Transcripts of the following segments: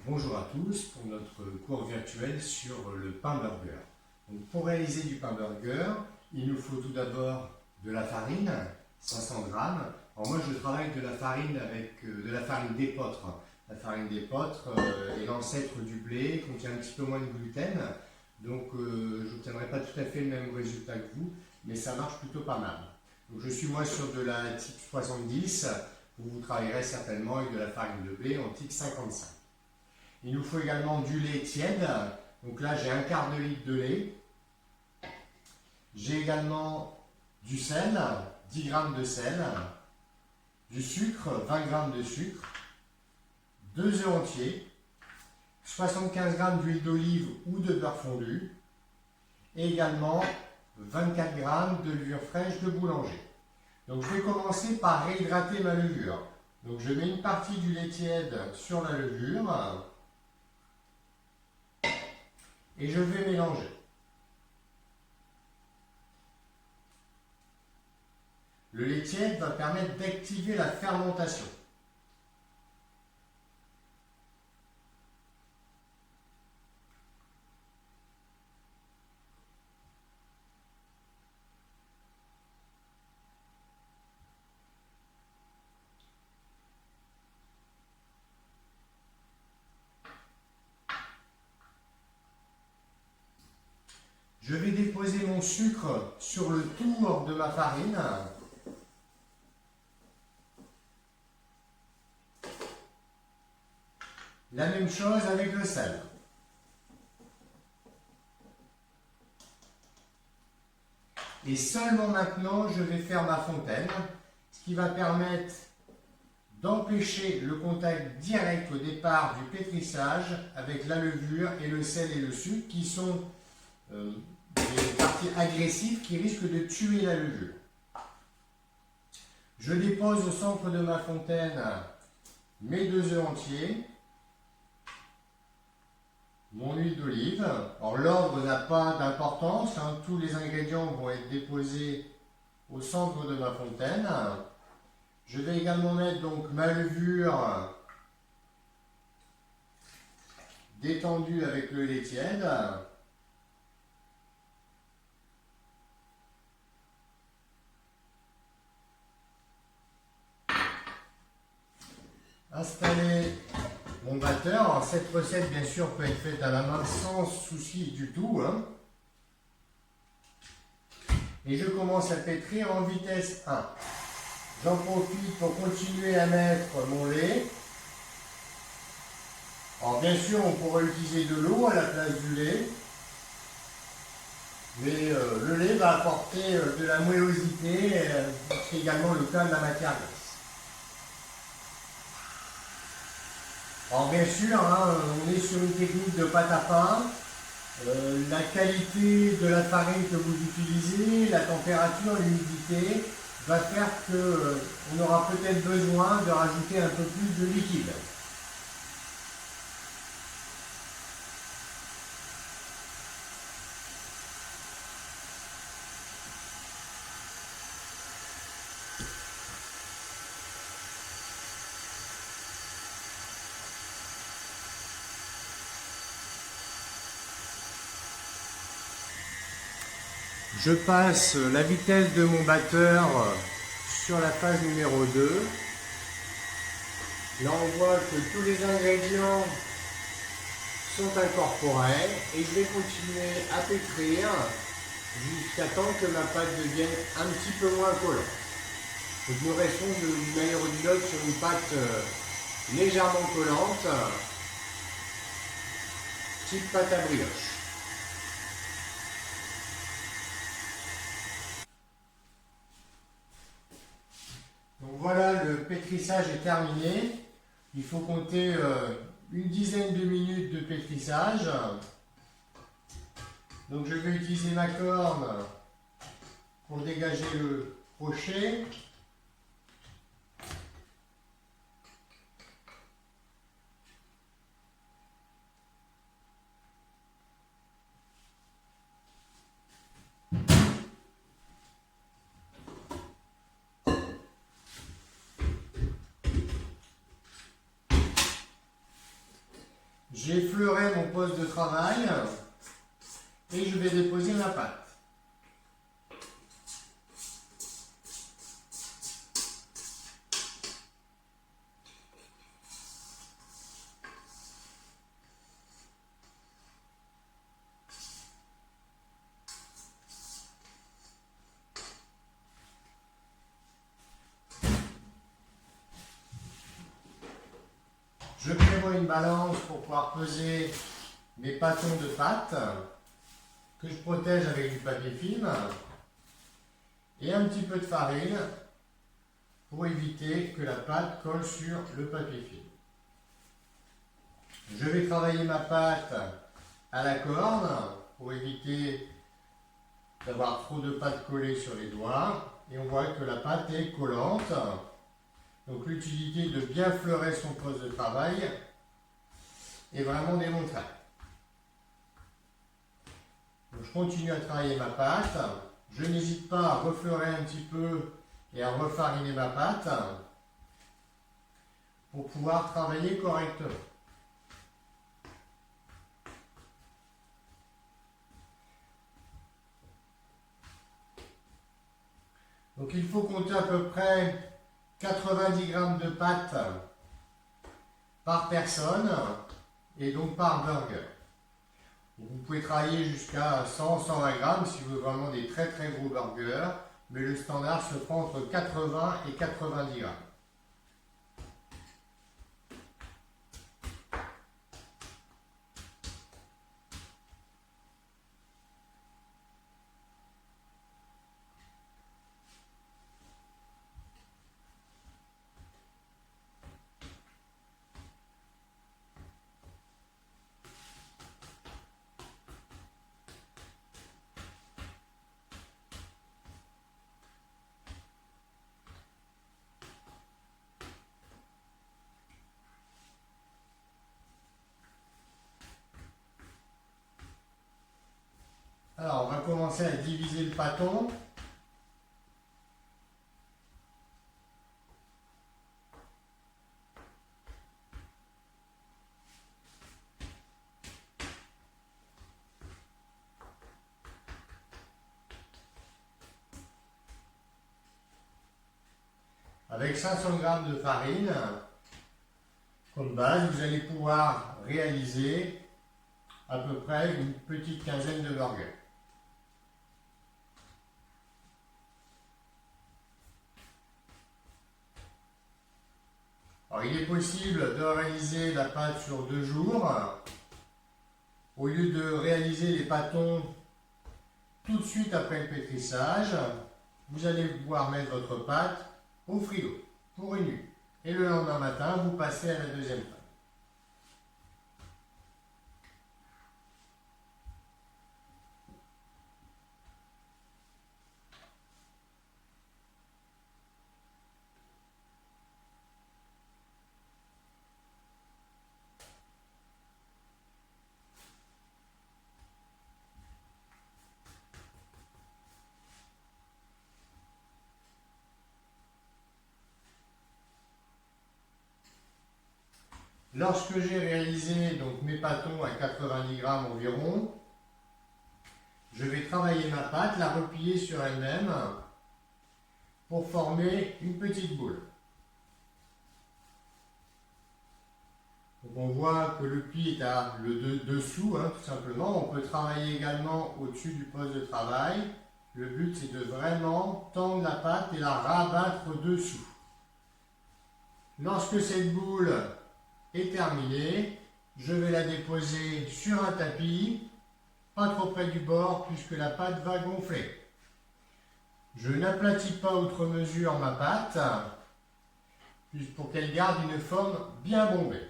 Bonjour à tous pour notre cours virtuel sur le pain burger. Donc, pour réaliser du pain burger, il nous faut tout d'abord de la farine, 500 g. Alors moi je travaille de la farine avec de la farine d'épeautre. La farine d'épeautre est l'ancêtre du blé, contient un petit peu moins de gluten. Donc je n'obtiendrai pas tout à fait le même résultat que vous, mais ça marche plutôt pas mal. Donc je suis moi sur de la type 70, vous travaillerez certainement avec de la farine de blé en type 55. Il nous faut également du lait tiède. Donc là, j'ai un quart de litre de lait. J'ai également du sel, 10 g de sel, du sucre, 20 g de sucre, 2 œufs entiers, 75 g d'huile d'olive ou de beurre fondu, et également 24 g de levure fraîche de boulanger. Donc je vais commencer par réhydrater ma levure. Donc je mets une partie du lait tiède sur la levure. Et je vais mélanger. Le lait tiède va permettre d'activer la fermentation. Je vais déposer mon sucre sur le tour de ma farine. La même chose avec le sel. Et seulement maintenant, je vais faire ma fontaine, ce qui va permettre d'empêcher le contact direct au départ du pétrissage avec la levure et le sel et le sucre qui sont des parties agressives qui risquent de tuer la levure. Je dépose au centre de ma fontaine mes 2 œufs entiers, mon huile d'olive. Alors l'ordre n'a pas d'importance, hein, tous les ingrédients vont être déposés au centre de ma fontaine. Je vais également mettre donc ma levure détendue avec le lait tiède. Installer mon batteur. Alors, cette recette, bien sûr, peut être faite à la main sans souci du tout. Hein. Et je commence à pétrir en vitesse 1. J'en profite pour continuer à mettre mon lait. Alors, bien sûr, on pourrait utiliser de l'eau à la place du lait. Mais le lait va apporter de la moellosité, c'est également le cas de la matière grasse. Alors bien sûr, hein, on est sur une technique de pâte à pain. La qualité de la farine que vous utilisez, la température, l'humidité, va faire qu'on aura peut-être besoin de rajouter un peu plus de liquide. Je passe la vitesse de mon batteur sur la phase numéro 2. Là on voit que tous les ingrédients sont incorporés et je vais continuer à pétrir jusqu'à temps que ma pâte devienne un petit peu moins collante. Donc nous restons d'une manière ou d'une autre sur une pâte légèrement collante, type pâte à brioche. Donc voilà, le pétrissage est terminé. Il faut compter une dizaine de minutes de pétrissage. Donc je vais utiliser ma corne pour dégager le crochet. J'ai effleuré mon poste de travail et je vais déposer ma pâte. Je prévois une balance pour pouvoir peser mes pâtons de pâte que je protège avec du papier film et un petit peu de farine pour éviter que la pâte colle sur le papier film. Je vais travailler ma pâte à la corde pour éviter d'avoir trop de pâte collée sur les doigts et on voit que la pâte est collante. Donc l'utilité de bien fleurer son poste de travail est vraiment démontrable. Donc je continue à travailler ma pâte. Je n'hésite pas à refleurer un petit peu et à refariner ma pâte pour pouvoir travailler correctement. Donc il faut compter à peu près 90 grammes de pâte par personne et donc par burger. Vous pouvez travailler jusqu'à 100-120 grammes si vous voulez vraiment des très très gros burgers, mais le standard se prend entre 80 et 90 grammes. Alors, on va commencer à diviser le pâton. Avec 500 g de farine, comme base, vous allez pouvoir réaliser à peu près une petite quinzaine de burgers. Alors, il est possible de réaliser la pâte sur 2 jours. Au lieu de réaliser les pâtons tout de suite après le pétrissage, vous allez pouvoir mettre votre pâte au frigo pour une nuit. Et le lendemain matin, vous passez à la deuxième phase. Lorsque j'ai réalisé donc mes pâtons à 90 grammes environ, je vais travailler ma pâte, la replier sur elle-même pour former une petite boule. Donc on voit que le pli est à le dessous, tout simplement. On peut travailler également au-dessus du poste de travail. Le but c'est de vraiment tendre la pâte et la rabattre dessous. Lorsque cette boule est terminée, je vais la déposer sur un tapis, pas trop près du bord puisque la pâte va gonfler. Je n'aplatis pas outre mesure ma pâte pour qu'elle garde une forme bien bombée.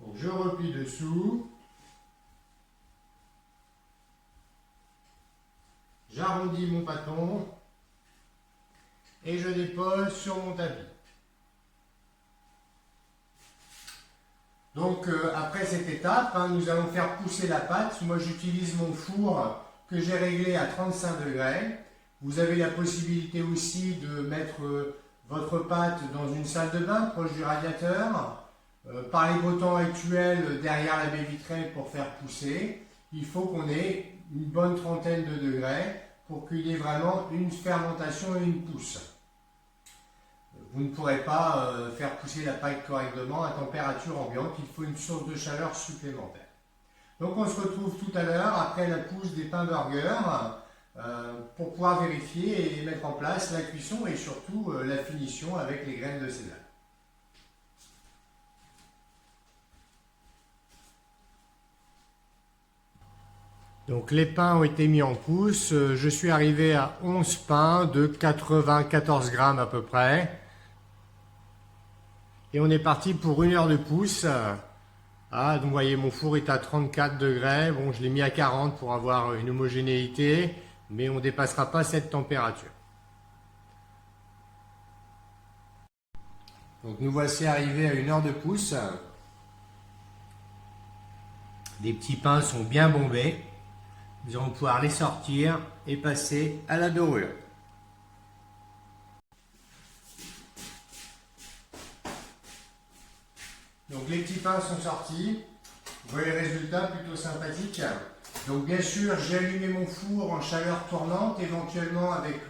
Donc je replie dessous, j'arrondis mon pâton et je dépose sur mon tapis. Donc après cette étape, nous allons faire pousser la pâte. Moi j'utilise mon four que j'ai réglé à 35 degrés. Vous avez la possibilité aussi de mettre votre pâte dans une salle de bain proche du radiateur. Par les beaux temps actuels, derrière la baie vitrée pour faire pousser, il faut qu'on ait une bonne trentaine de degrés pour qu'il y ait vraiment une fermentation et une pousse. Vous ne pourrez pas faire pousser la pâte correctement à température ambiante, il faut une source de chaleur supplémentaire. Donc on se retrouve tout à l'heure après la pousse des pains burgers pour pouvoir vérifier et mettre en place la cuisson et surtout la finition avec les graines de sésame. Donc les pains ont été mis en pousse, je suis arrivé à 11 pains de 94 grammes à peu près. Et on est parti pour 1 heure de pousse. Ah, donc vous voyez, mon four est à 34 degrés. Bon, je l'ai mis à 40 pour avoir une homogénéité, mais on ne dépassera pas cette température. Donc nous voici arrivés à 1 heure de pousse. Les petits pains sont bien bombés. Nous allons pouvoir les sortir et passer à la dorure. Donc les petits pains sont sortis. Vous voyez le résultat plutôt sympathique. Donc bien sûr, j'ai allumé mon four en chaleur tournante, éventuellement avec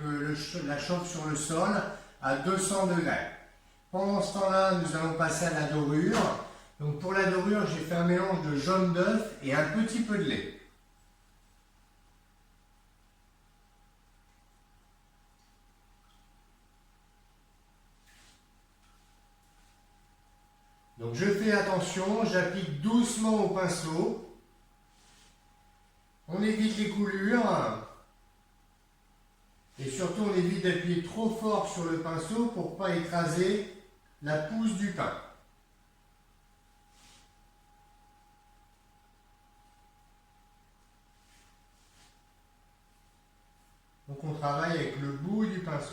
la chauffe sur le sol à 200 degrés. Pendant ce temps-là, nous allons passer à la dorure. Donc pour la dorure, j'ai fait un mélange de jaune d'œuf et un petit peu de lait. Donc je fais attention, j'applique doucement au pinceau. On évite les coulures. Et surtout, on évite d'appuyer trop fort sur le pinceau pour ne pas écraser la pousse du pain. Donc on travaille avec le bout du pinceau.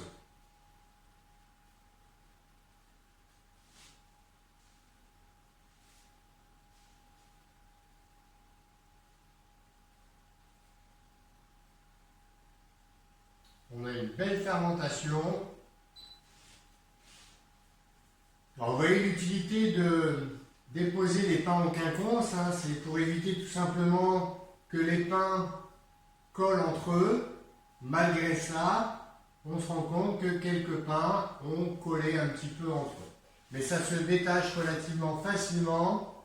On a une belle fermentation. Alors, vous voyez l'utilité de déposer les pains en quinconce, hein, c'est pour éviter tout simplement que les pains collent entre eux. Malgré cela, on se rend compte que quelques pains ont collé un petit peu entre eux. Mais ça se détache relativement facilement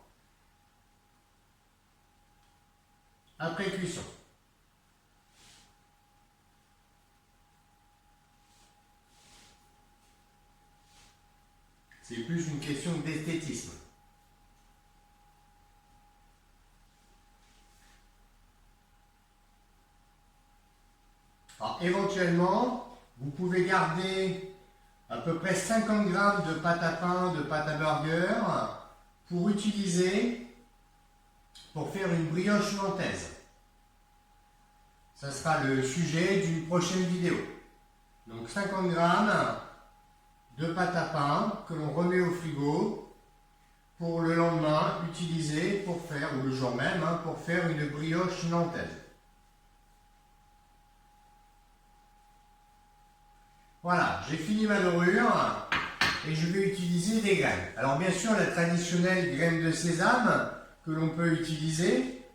après cuisson. C'est plus une question d'esthétisme. Alors, éventuellement, vous pouvez garder à peu près 50 grammes de pâte à pain, de pâte à burger pour utiliser pour faire une brioche nantaise. Ça sera le sujet d'une prochaine vidéo. Donc 50 grammes de pâte à pain que l'on remet au frigo pour le lendemain utiliser pour faire, ou le jour même, pour faire une brioche nantaise. Voilà, j'ai fini ma dorure et je vais utiliser des graines. Alors bien sûr, la traditionnelle graine de sésame que l'on peut utiliser.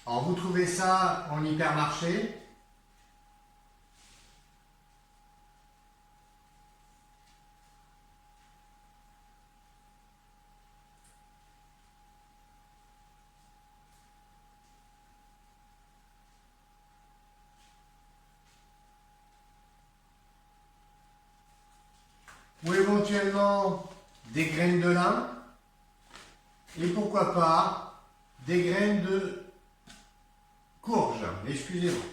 Alors vous trouvez ça en hypermarché. Ou éventuellement des graines de lin, et pourquoi pas des graines de courge, excusez-moi.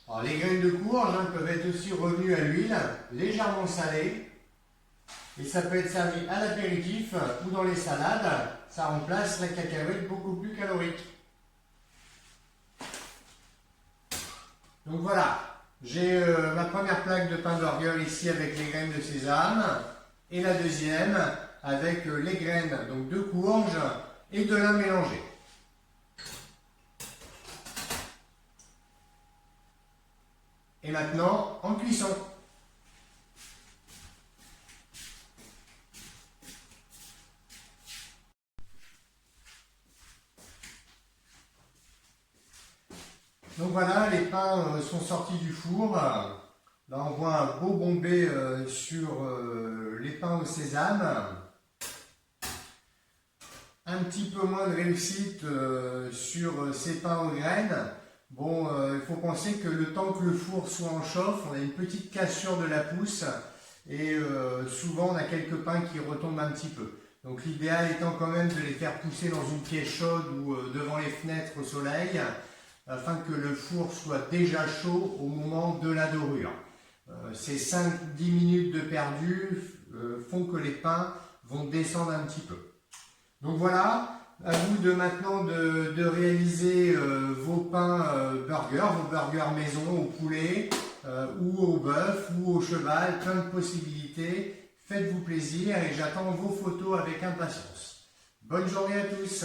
Alors, les graines de courge peuvent être aussi revenues à l'huile, légèrement salées. Et ça peut être servi à l'apéritif ou dans les salades. Ça remplace la cacahuète beaucoup plus calorique. Donc voilà, j'ai ma première plaque de pain burger ici avec les graines de sésame et la deuxième avec les graines donc de courge et de lin mélangé. Et maintenant en cuisson. Donc voilà, les pains sont sortis du four. Là on voit un beau bombé sur les pains au sésame. Un petit peu moins de réussite sur ces pains aux graines. Bon, il faut penser que le temps que le four soit en chauffe, on a une petite cassure de la pousse et souvent on a quelques pains qui retombent un petit peu. Donc l'idéal étant quand même de les faire pousser dans une pièce chaude ou devant les fenêtres au soleil, afin que le four soit déjà chaud au moment de la dorure. Ces 5-10 minutes de perdu font que les pains vont descendre un petit peu. Donc voilà, à vous de maintenant de réaliser vos pains burgers, vos burgers maison au poulet ou au bœuf ou au cheval, plein de possibilités. Faites-vous plaisir et j'attends vos photos avec impatience. Bonne journée à tous!